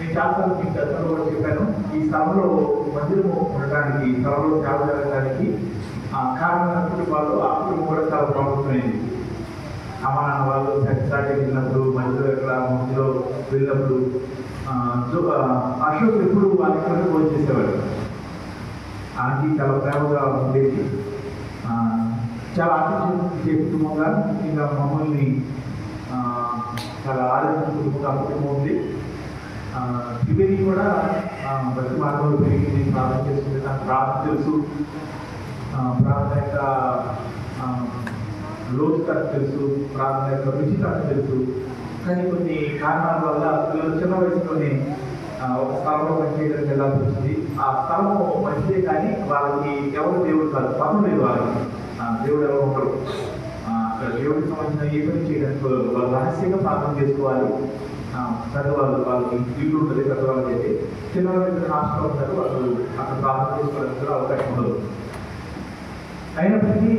నేను చాలాసార్లు మీకు గతంలో కూడా చెప్పాను, ఈ స్థలంలో మందిరము ఉండటానికి, ఈ స్థలంలో సేవ జరగడానికి కారణమైన కుటుంబాలు ఆ కుటుంబం కూడా చాలా ప్రాముఖ్యమైనది. అమ్మ నాన్న వాళ్ళు స్టార్ట్ వెళ్ళినప్పుడు మధ్యలో వెళ్ళినప్పుడు అశోక్ ఎప్పుడు వాళ్ళ ఇక్కడ ఫోన్ చేసేవాడు. ఆంటీ చాలా ప్రేమగా ఉండేది, చాలా ఆలోచించే కుటుంబంగా, ముఖ్యంగా మమ్మల్ని చాలా ఆలోచించే కుటుంబం ఉంది. త్రివేణి కూడా ప్రతి మార్గంలో పెరిగింది, ప్రార్థన చేసుకుంటే నాకు ప్రార్థన తెలుసు, ప్రార్థన యొక్క లోతుత తెలుసు, ప్రార్థన యొక్క రుచిత తెలుసు. కానీ కొన్ని కారణాల వల్ల పిల్లలు చిన్న వయసులోనే ఒక స్థలంలో పనిచేయడానికి వెళ్ళాల్సి వచ్చింది. ఆ స్థలము మంచిదే, కానీ వాళ్ళకి ఎవరు దేవుడు కాదు, పనులు లేదు వాళ్ళకి. దేవుడు ఎవరు ఉండరు. దేవుడికి సంబంధించిన ఏ పని చేయడానికి వాళ్ళు రహస్యంగా ప్రార్థన చేసుకోవాలి. పెద్దవాళ్ళు వాళ్ళకి ఇల్లు ఉంటుంది, పెద్దవాళ్ళకి అయితే చిన్నవాళ్ళు హాస్టల్లో ఉంటారు, వాళ్ళు అక్కడ ప్రార్థన చేసుకోవడానికి కూడా అవకాశం ఉండదు. అయినప్పటికీ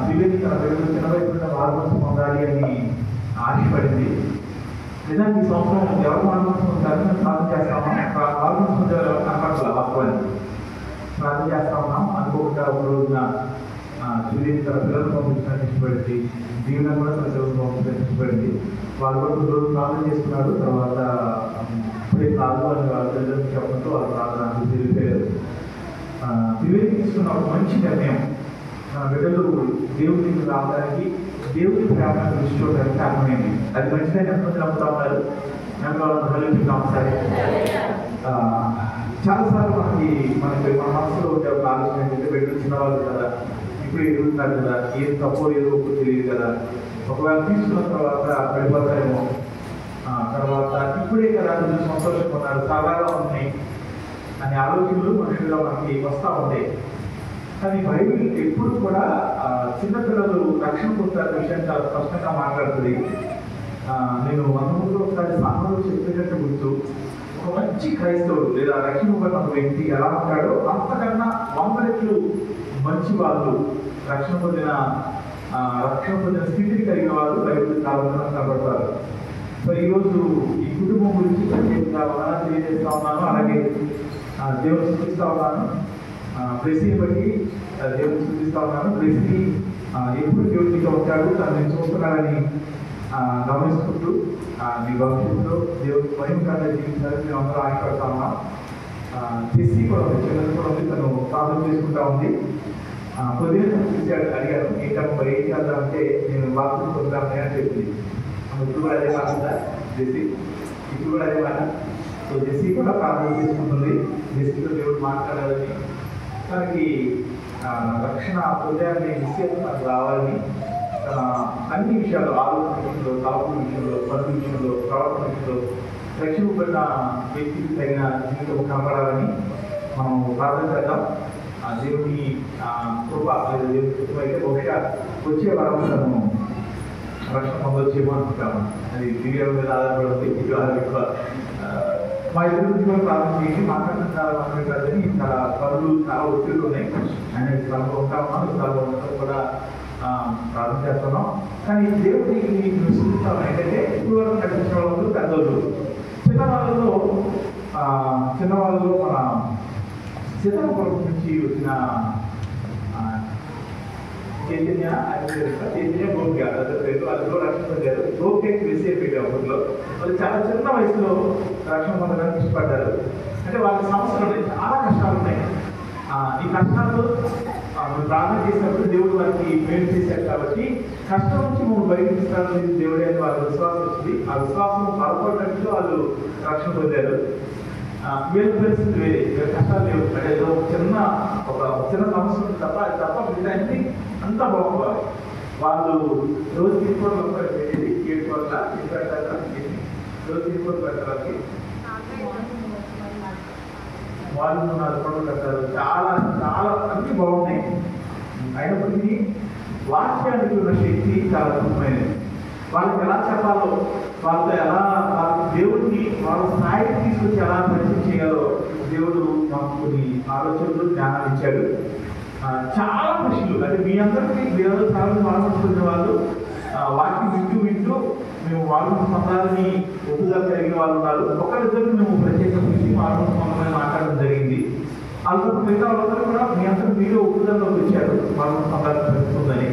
త్రివేణి తన పిల్లలు చిన్న వయసులో మార్గం పొందాలి అని ఆశపడింది. నిజానికి ఈ సంవత్సరం ఎవరు మార్గం పొందాలని మేము ప్రార్థన చేస్తా ఉన్నాం. మార్గం పొందారు కనపడాలి, వాస్తవాన్ని ప్రార్థన చేస్తా ఉన్నాం. అనుకోకుండా ఒక రోజున త్రివేణి తన పిల్లలు పంపించడానికి ఇష్టపడింది, దీవెన కూడా తన పిల్లలు పంపించడానికి ఇష్టపడింది. వాళ్ళు కూడా ఒక రోజు ప్రార్థన చేసుకున్నారు. తర్వాత ఇప్పుడే కాదు అని వాళ్ళ పిల్లలకి చెప్పడంతో వాళ్ళ ప్రార్థన తెలిపారు. త్రివేణి తీసుకున్న ఒక మంచి నిర్ణయం, బిడ్డలు దేవుడికి రావడానికి, దేవుడి ప్రేమను దృష్టించడానికి కారణమైంది. అది మంచిదని ఎంతమంది నమ్ముతా ఉన్నారు? నమ్ముతాం. సరే, చాలాసార్లు మనకి మన మనసులో ఉండే ఒక ఆలోచన ఏంటంటే, బిడ్డలు చిన్నవాళ్ళు కదా, ఇప్పుడు ఎదుగుతున్నారు కదా, ఏం తప్పో ఏదో ఒక్కో తెలియదు కదా, ఒకవేళ తీసుకున్న తర్వాత పడిపోతారేమో, తర్వాత ఇప్పుడే కదా కొంచెం సంతోషంగా ఉన్నారు, సరదాగా ఉన్నాయి అనే ఆలోచనలు మనుషుల్లో మనకి వస్తూ ఉంటాయి. కానీ బైబిల్ ఎప్పుడు కూడా చిన్నపిల్లలు రక్షణ పొందుతారు విషయాన్ని చాలా స్పష్టంగా మాట్లాడుతుంది. నేను 100 ఒకసారి సంఘంలో చెప్పేటట్టు గుర్తు, ఒక మంచి క్రైస్తవుడు లేదా రక్షణ పొందిన ఒక వ్యక్తి ఎలా ఉంటాడో అంతకన్నా 100 రెట్లు మంచి వాళ్ళు, రక్షణ పొందిన స్థితిని కలిగిన వాళ్ళు బైబిల్ కాలంలో కనబడతారు. సో ఈరోజు ఈ కుటుంబం గురించి తెలియజేస్తా ఉన్నాను. అలాగే దేవుని స్థుతిస్తా ఉన్నాను. బ్లెస్సీ బట్టి దేవుని స్థుతిస్తా ఉన్నాను. బ్లెస్సీ ఎప్పుడు దేవుడితో ఉంటాడు, తను చూస్తున్నాడని గమనిస్తుంటూ మీ భవిష్యత్తులో దేవుడి మహిమకరంగా జీవించాలని మేము అందరూ ఆశపడతా ఉన్నాం. జెస్సీ కూడా ఉంది, చిన్నది కూడా ఉంది, తను ప్రార్థన చేసుకుంటా ఉంది. కొద్దిగా చూసి అడిగాను, ఏంటమ్మా మరి ఏం చేద్దామంటే నేను బాత్రూమ్ పొందామని అని చెప్పింది. ఇప్పుడు కూడా అదే మాట ఉందా జెస్సీ? ఇప్పుడు కూడా అదే మాట. సో జెస్సీ కూడా ప్రార్థన చేసుకుంటుంది, జెస్సీతో దేవుడు మాట్లాడాలని, తనకి రక్షణ హృదయాన్ని నిశ్చయం తనకు రావాలని, తన అన్ని విషయాలు, ఆలోచన విషయంలో, తలపుల విషయంలో, పనుల విషయంలో, ప్రవర్తన విషయంలో రక్షింపబడిన వ్యక్తికి తగిన జీవితం కనపడాలని మనం ప్రార్థన చేద్దాం. దేవుని కృప లేదా దేవుని కృప అయితే బహుశా వచ్చే వారం తను రక్షణ పొందొచ్చేమో అనుకుంటాము. అది దివ్యం మీద ఆధారపడి ఎక్కువ మా ఇద్దరి గురించి కూడా ప్రార్థన చేసి మాట్లాడడం చాలా మాట్లాడాలని, చాలా పనులు చాలా ఒత్తిళ్ళు ఉన్నాయి. ఆయన స్థలంలో ఉంటా ఉన్నాను, స్థలంలో ఉండడం కూడా ప్రార్థన చేస్తున్నాం. కానీ దేవుడికి చూస్తాం ఏంటంటే, ఇప్పుడు వరకు నడిపించిన వాళ్ళు పెద్దోళ్ళు, చిన్నవాళ్ళలో మన సీతారామపురం నుంచి వచ్చిన చైతన్య గోపిక పేరు, అందులో రక్షణ పొందారు. గోపికకి వేసే పెట్టారు ఊళ్ళో. వాళ్ళు చాలా చిన్న వయసులో రక్షణ పొందడానికి ఇష్టపడ్డారు. అంటే వాళ్ళకి సమస్యలు ఉన్నాయి, చాలా కష్టాలు ఉన్నాయి. ఈ కష్టాలు ప్రార్థన చేసినప్పుడు దేవుడు వారికి మేలు చేశారు కాబట్టి కష్టం నుంచి మమ్మల్ని బయటకు ఇస్తారని దేవుడే అని వాళ్ళ విశ్వాసం వచ్చింది. ఆ విశ్వాసం బలపడటంతో వాళ్ళు రక్షణ పొందారు. వీళ్ళ పరిస్థితి వేరే, వీళ్ళ కష్టాలు లేవు. అంటే ఏదో ఒక చిన్న సమస్య ఉంది తప్ప, అది తప్ప మిగతా అన్ని అంతా బాగుంటుంది. వాళ్ళు రోజు తీసుకోవడం పెట్టేది 7 కోట్ల రోజు తీసుకోవడం పెట్టడానికి వాళ్ళు 4 కోట్లు కట్టారు. చాలా చాలా అన్ని బాగున్నాయి. అయినప్పటికీ వాక్యానికి ఉన్న శక్తి చాలా అద్భుతమైనది. వాళ్ళకి ఎలా చెప్పాలో, వాళ్ళతో ఎలా వాళ్ళ దేవుడిని వాళ్ళ స్థాయికి తీసుకొచ్చి ఎలా పరిచయం చేయాలో దేవుడు మాకు కొన్ని ఆలోచనలు, జ్ఞానాలు ఇచ్చాడు. చాలా ప్రశ్నలు, అంటే మీ అందరికీ దేవుడు చాలా మార్చుకునే వాళ్ళు వాక్యం వింటూ మేము వాళ్ళు పొందాలని ఒప్పుగా కలిగిన వాళ్ళు ఉన్నారు. ఒకరిద్దరు మేము ప్రత్యేక వాళ్ళతో మిగతా వాళ్ళందరూ కూడా మీ అందరూ మీరు ఒప్పుదలలోకి వచ్చారు. మరణం సందర్భం పెరుగుతుందని,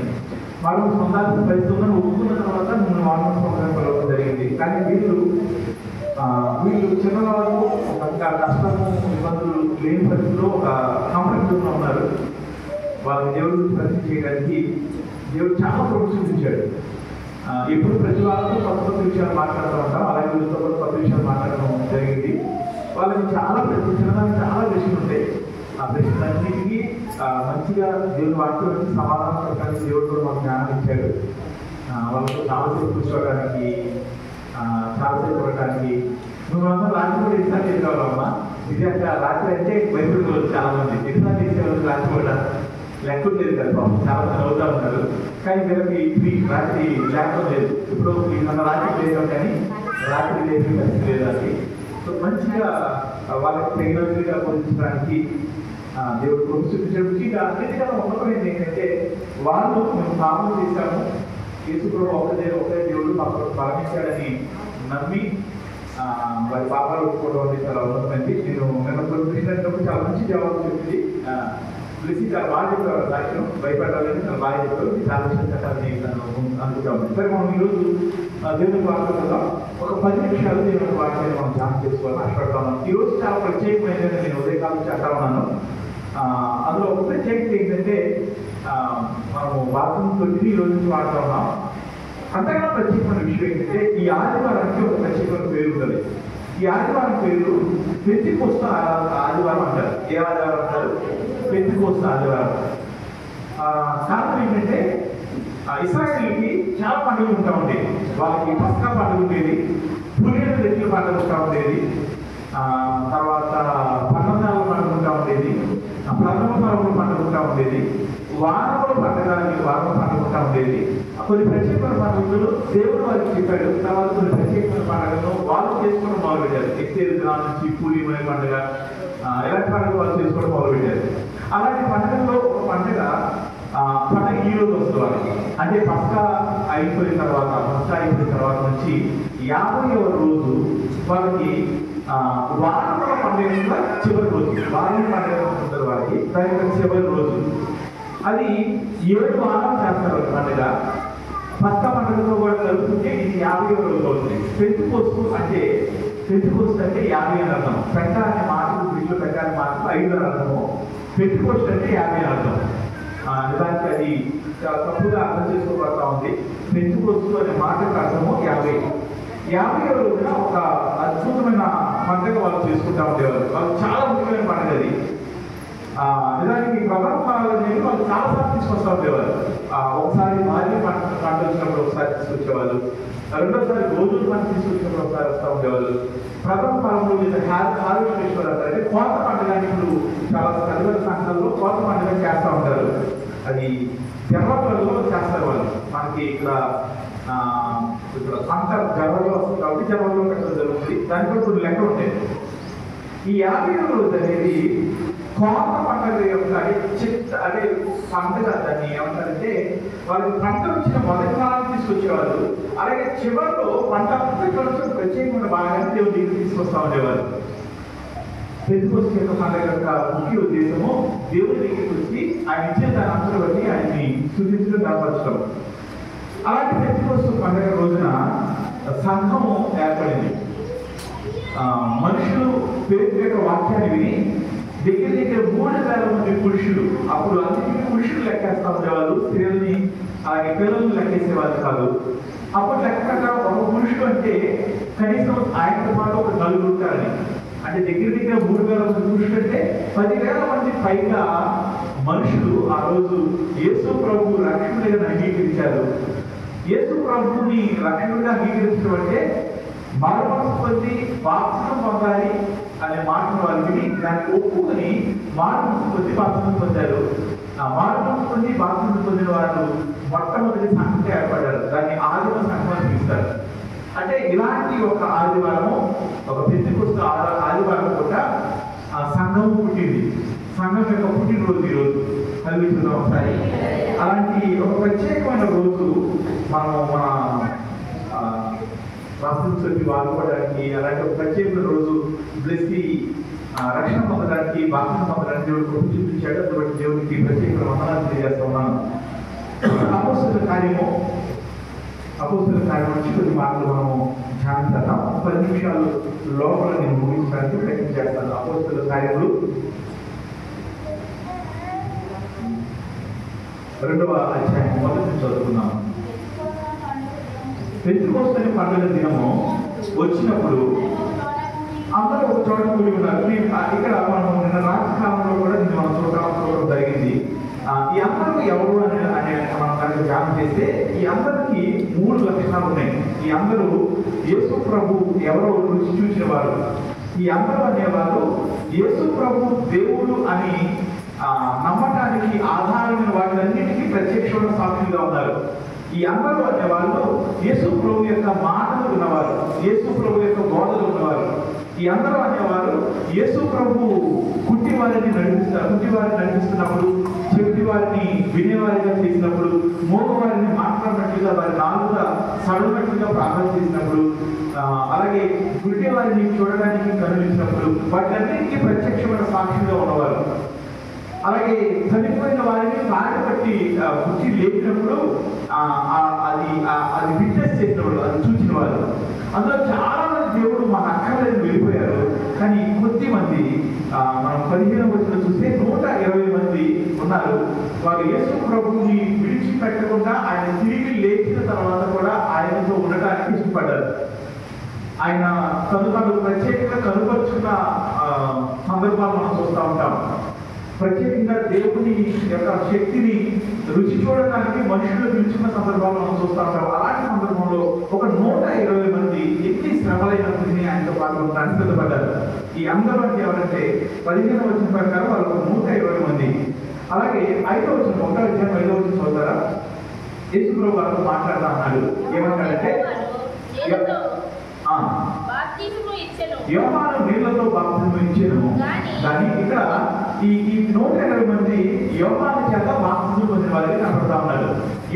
మరణం సందర్భం పెరుగుతుందని ఒప్పుకున్న తర్వాత నేను మరణం సందర్భం జరిగింది. కానీ వీళ్ళు చిన్నవాళ్ళు ఒక కష్టము ఇబ్బందులు లేని పరిస్థితిలో ఒక కంఫర్ట్ జోన్లో ఉన్నారు. వాళ్ళని దేవుడి గురించి పరిచయం చేయడానికి దేవుడు చాలా ప్రొఫెషన్ ఇచ్చాడు. ఎప్పుడు ప్రతి వాళ్ళతో కొత్త విషయాలు మాట్లాడుతూ ఉంటాం, అలాగే వీళ్ళతో కూడా కొత్త విషయాలు మాట్లాడడం జరిగింది. వాళ్ళకి చాలా చిన్నదానికి చాలా ప్రశ్నలు ఉంటాయి. ఆ ప్రశ్నలన్నిటికీ మంచిగా దేవుని వాక్యం వచ్చి సమాధానం చెప్పడానికి దేవుడు కూడా మాకు జ్ఞానం ఇచ్చాడు. వాళ్ళతో చాలాసేపు కూర్చోవడానికి, చాలాసేపు చూడటానికి నువ్వంతా రాత్రి కూడా ఎగ్జామ్ చేసేవాళ్ళమ్మా. ఇది అంటే రాత్రి అంటే భయపడుకోవచ్చు చాలా మంది. ఎగ్జామ్ చేసేవాళ్ళు రాత్రి కూడా లెక్కలు లేదు కదా బాబు, చాలా మంది అవుతా ఉంటారు. కానీ వీళ్ళకి రాత్రి లేకపోతే లేదు. ఇప్పుడు మన రాత్రి లేదు కానీ రాత్రి లేదు పరిస్థితి లేదు. అది సో మంచిగా వాళ్ళకి టెక్నాలజీగా పోషించడానికి దేవుడు చూపించడానికి అన్నిటికన్నా ఉన్నతమైనది ఏంటంటే వాళ్ళు మేము పాపం చేశాము, యేసుప్రభు ఒకే దేవుడు మాకు బలమించాడని నమ్మి వారి పాపాలు ఒప్పుకోవడం అనేది చాలా ఉన్నతమైంది. నేను చూసినప్పుడు చాలా మంచి జవాబు చెప్పింది. తెలిసి చాలా బాగా చెప్పారు. సాక్ష్యం భయపడాలని చాలా బాగా చెప్పారు. చాలా విషయం చెప్పాలని అనుకుంటాము. సరే, మనం ఈరోజు దేవుని వాక్యంలో ఒక 10 నిమిషాలు దేవుని వాక్యాన్ని మనం ధ్యానం చేసుకోవాలని ఆశపడతా ఉన్నాను. ఈరోజు చాలా ప్రత్యేకమైనది నేను ఉదయకాలం చేస్తా ఉన్నాను. అందులో ఒక ప్రత్యేకత ఏంటంటే మనము వాక్యంతో ఈ రోజు నుంచి వాడుతూ ఉన్నాం. అంతగా ప్రత్యేకమైన విషయం ఏంటంటే ఈ ఆదివారానికి ఒక ప్రత్యేకమైన పేరు ఉంటుంది. ఈ ఆదివారం పేరు పెంతెకోస్తు ఆదివారం అంటారు. ఏ ఆదివారం అంటారు? పెంతెకోస్తు ఆదివారం. కారణం ఏంటంటే ఇశ్రాయేలుకి చాలా పండుగలు ఉంటా ఉండేది. వాళ్ళకి పస్కా పండుగ ఉండేది, పులిహోర రెట్ల పండుగ ఉంటా ఉండేది, తర్వాత పన్నెండాల పండుగ ఉంటా ఉండేది, ప్రథమ పరముల పండుగ ఉంటా ఉండేది, వారముల పండుగ ఉంటా ఉండేది. కొన్ని ప్రత్యేకమైన పండుగలు దేవుడు వారికి చెప్పాడు. తర్వాత కొన్ని ప్రత్యేకమైన పండుగలను వాళ్ళు చేసుకోవడం మొదలుపెట్టారు. ఎక్సేరు దినాల నుంచి పూర్ణిమ పండుగ, ఎలాంటి పండుగ వాళ్ళు చేసుకోవడం మొదలుపెట్టారు. అలాంటి పండుగల్లో ఒక పండుగ ఈ రోజు వస్తుంది. అంటే పస్కా అయిపోయిన తర్వాత నుంచి 50వ రోజు వాళ్ళకి వారముల పండుగ చివరి రోజు, వారం పండుగ ఉంటుంది వారికి. దాని చివరి రోజు అది 7 వారాలు చేస్తారు పండుగ. పస్కా పండుగతో కూడా కలుపుకుంటే ఇది 50వ రోజు అవుతుంది. పెంతెకోస్తు అంటే 50 అని అర్థం. పెంట అనే మాటలు వీళ్ళు పెంట అనే మాటలు 5 అని అర్థము. పెంతెకోస్తు అంటే 50 అని అర్థం. నిజానికి అది చాలా తప్పుగా అర్థం చేసుకోబడతా ఉంది. పెంతెకోస్తు అనే మాటకు అర్థము 50వ రోజున ఒక అద్భుతమైన పండుగ వాళ్ళు చేసుకుంటా ఉండేవారు. వాళ్ళు చాలా ముఖ్యమైన పండుగ అది. నిజానికి ప్రధాన ఫలాలు అనేవి వాళ్ళు చాలాసార్లు తీసుకొస్తా ఉండేవారు. ఒకసారి భార్య పంట వచ్చినప్పుడు ఒకసారి తీసుకొచ్చేవాళ్ళు, రెండోసారి రోజులు పంట తీసుకొచ్చినప్పుడు ఒకసారి వస్తూ ఉండేవాళ్ళు. ప్రథమ ఫలంలో హార్వెస్టర్ అంటే కోత పండుగ. ఇప్పుడు చాలా చదివిన సంఘాల్లో కోత పండుగ చేస్తూ ఉంటారు. అది జనవరిలో చేస్తారు వాళ్ళు. మనకి ఇక్కడ పంట జనవరిలో వస్తుంది కాబట్టి జనవరిలో పెట్టడం జరుగుతుంది. దానికి కూడా కొన్ని లెక్కలు ఉంటాయి. ఈ 50వ రోజు అనేది కోత పండుగ యొక్క అదే పండుగ. దాన్ని ఏమంటారంటే వాళ్ళకి పంట వచ్చిన మొదటి కాలం తీసుకొచ్చేవాళ్ళు, అలాగే చివరిలో పంట ప్రత్యేకమైన భాగాన్ని దేవుడి దగ్గర తీసుకొస్తా ఉండేవారు. పెంతెకోస్తు యొక్క పండుగ యొక్క ముఖ్య ఉద్దేశము దేవుడి దగ్గరికి వచ్చి ఆయన ఇచ్చే దాని అంశం బట్టి ఆయన్ని స్తుతించడం, కనపరచడం. అలాంటి పెంతెకోస్తు పండుగ రోజున సంఘం ఏర్పడింది. మనుషులు పేరు యొక్క వాక్యాన్ని విని దగ్గర 3,000 మంది పురుషులు, అప్పుడు అన్నిటికీ పురుషులు లెక్కేస్తా ఉండేవాళ్ళు, స్త్రీలని అలాగే పిల్లలను లెక్కేసేవాళ్ళు కాదు. అప్పుడు లెక్క ప్రకారం ఒక పురుషుడు అంటే కనీసం ఆయనతో పాటు ఒక 4 ఉంటారని. అంటే దగ్గర 3,000 మంది పురుషులు అంటే 10,000 మంది పైగా మనుషులు ఆ రోజు యేసు ప్రభు రక్షకుడిగా అంగీకరించారు. యేసు ప్రభుని రక్షకుడిగా అంగీకరించడం అంటే మారుమనసు పొంది బాప్తిసం పొందాలి అనే మాటను వాళ్ళు విని దాన్ని ఒప్పుకొని మారుమనసు పొంది బాప్తిసం పొందారు. మారుమనసు పొంది బాప్తిసం పొందిన వారు మొట్టమొదటి సంఘంగా ఏర్పడ్డారు. దాన్ని ఆదిమ సంఘం అని పిలుస్తారు. అంటే ఇలాంటి ఒక ఆదివారము, ఒక పెంతెకోస్తు ఆదివారం పూట సంఘం పుట్టింది. సంఘం యొక్క పుట్టినరోజు ఈరోజు కలిగించుకుందాం ఒకసారి. అలాంటి ఒక ప్రత్యేకమైన రోజు మనము మన రాష్ట్రం వాడుకోవడానికి అలాంటి ఒక ప్రత్యేకమైన రోజు బ్లెస్సీ రక్షణ పొందడానికి, బాప్తిజం పొందడానికి దేవుడు కృప చూపించాడు. కాబట్టి దేవుడికి ప్రత్యేక వందనాలు తెలియజేస్తా ఉన్నాను. అపోస్తలుల కార్యము నుంచి కొన్ని మాటలు మనము ధ్యానిస్తాం. 10 నిమిషాలు లోపల నేను ముగించడానికి ప్రయత్నం చేస్తాను. అపోస్తలుల కార్యములు 2వ అధ్యాయం మొదటి చదువుకున్నాము. పెంతెకొస్తు పండుగ దినము వచ్చినప్పుడు అందరూ ఒక చోట కూడి ఉన్నారు. ఇక్కడ మనం నిన్న రాత్రి కాలంలో కూడా దీన్ని మనం చూడడం జరిగింది. ఈ అందరూ ఎవరు అనే మనం కనుక ధ్యానం చేస్తే ఈ అందరికీ 3 లక్షణాలు ఉన్నాయి. ఈ అందరూ యేసు ప్రభు ఎవరో రుచి చూసిన వారు. ఈ అందరూ అనేవారు యేసు ప్రభు దేవుడు అని నమ్మటానికి ఆధారమైన వాటిలన్నిటికీ ప్రత్యక్షమైన సాక్షులుగా ఉన్నారు. ఈ అందరూ అనేవాళ్ళు యేసు ప్రభు యొక్క మాటలు ఉన్నవారు, యేసు ప్రభు యొక్క బోధలు ఉన్నవారు. ఈ అందరూ అనేవారు యేసు ప్రభు కుంటివారిని నడిపిస్తున్నప్పుడు, చెవిటివారిని వినేవారిగా చేసినప్పుడు, మోగవారిని మాట్లాడినట్లుగా వారి నాలుక సడలినట్లుగా ప్రార్థన చేసినప్పుడు, అలాగే గుడ్డివారిని చూడడానికి కనులిచ్చినప్పుడు వాటిలన్నిటికీ ప్రత్యక్షమైన సాక్షిగా ఉన్నవారు. అలాగే చనిపోయిన వారిని కాళ్ళు పట్టి కుర్చీ లేపినప్పుడు అది విట్నెస్ చేసినప్పుడు అది చూసిన వారు. అందులో చాలా మంది దేవుడు మన అక్కర్లేని వెళ్ళిపోయారు. కానీ కొద్ది మంది మనం 15వ వచనం చూస్తే 120 మంది ఉన్నారు. వారు యేసు ప్రభువుని విడిచిపెట్టకుండా ఆయన తిరిగి లేచిన తర్వాత కూడా ఆయనతో ఉండటానికి ఇష్టపడ్డారు. ఆయన తను ప్రత్యేకంగా కనుపరుచుకున్న సందర్భాలు మనం చూస్తూ ఉంటాం. ప్రత్యేకంగా దేవుని యొక్క శక్తిని రుచి చూడడానికి మనుషులు పిలుచుకున్న సందర్భాలు మనం చూస్తూ ఉంటాం. అలాంటి సందర్భంలో ఒక 120 మంది ఎన్ని శ్రమలైనప్పటికీ ఆయనతో పాల్గొనడానికి సిద్ధపడ్డారు. ఈ అందరూ అంటే ఎవరంటే 15వ వచనం ప్రకారం వాళ్ళు 120 మంది. అలాగే 5వ వచనం 1వ అధ్యాయం 5వ వచనం చదువుతారా? యేసు ప్రభు వారితో మాట్లాడుతూ అన్నాడు. ఏమంటాడంటే యోహాను నీళ్లతో బాప్తిజం ఇచ్చెను. కానీ ఇక్కడ ఈ 120 మంది యోహాను చేత బాప్తిజం పొందిన వారికి కనబడతా ఉన్నారు.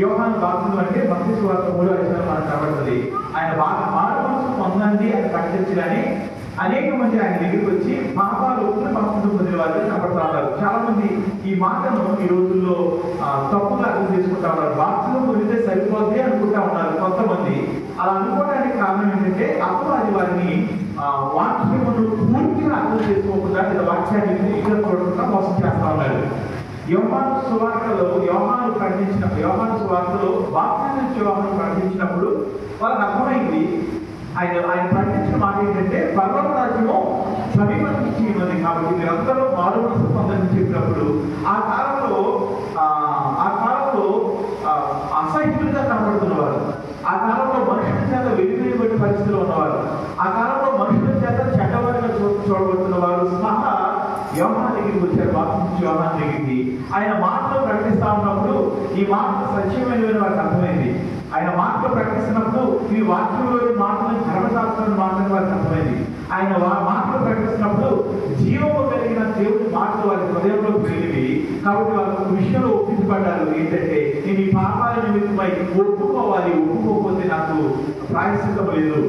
యోహాను బాప్తిజం అంటే మత్తయి సువార్త 3వ అధ్యాయం మనకు కనబడుతుంది. ఆయన మారు మనసు పొందండి అని ప్రకటించగానే అనేక మంది ఆయన దగ్గరికి వచ్చి పాపాలు ఒప్పుకుని బాప్తిజం పొందిన వారికి కనబడతా ఉన్నారు. చాలా మంది ఈ మాటను ఈ రోజుల్లో తప్పుగా అర్థం చేసుకుంటా ఉన్నారు. బాప్తిజం పొందితే సరిపోద్ది అనుకుంటా ఉన్నారు కొంతమంది. అలా అనుకోవడానికి కారణం ఏంటంటే అపవాది వారిని వాక్యమును పూర్తిగా అర్థం చేసుకోకుండా లేదా వాక్యాన్ని ఇక్కడ చూడకుండా మోసం చేస్తా ఉన్నారు. యోహాను సువార్తలో యోహాను సువార్తలో బాప్తిజం ఇచ్చే యోహాను ప్రకటించినప్పుడు వాళ్ళకి అర్థమైంది. ఆయన ప్రకటించిన మాట ఏంటంటే పరలోక రాజ్యము సమీపించి ఉన్నది కాబట్టి మీరందరూ మారు మనసు పొందని చెప్పినప్పుడు ఆ కాలంలో అసహ్యులుగా కనబడుతున్నవారు, ఆ కాలంలో మనుషుల చేత వెలివేయబడి పరిస్థితిలో ఉన్నవారు, ఆ కాలంలో మనుషుల చేత చెడ్డవారిగా చూడబడుతున్న వారు సహా యోహాను దగ్గరికి వచ్చారు. బాప్తిజం యోహాను దగ్గరికి ఆయన మాటలు ప్రకటిస్తా ఉన్నప్పుడు ఈ మాటలు సత్యమైనవి వారికి అర్థమైంది. ఆయన మాటలు ప్రకటిస్తున్నప్పుడు ఈ వాక్యంలోని మాటలు ధర్మశాస్త్రం మాటలు వారికి అర్థమైంది. ఆయన మాటలు ప్రకటిస్తున్నప్పుడు జీవము కలిగిన దేవుడి మాటలు వారి హృదయంలోకి వెళ్ళివి. కాబట్టి వాళ్ళు ఒక విషయంలో ఒప్పించబడ్డారు. ఏంటంటే నేను ఈ పాపాల నిమిత్తమై ఒప్పుకోకపోతే నాకు ప్రాయశ్చిత్తం లేదు,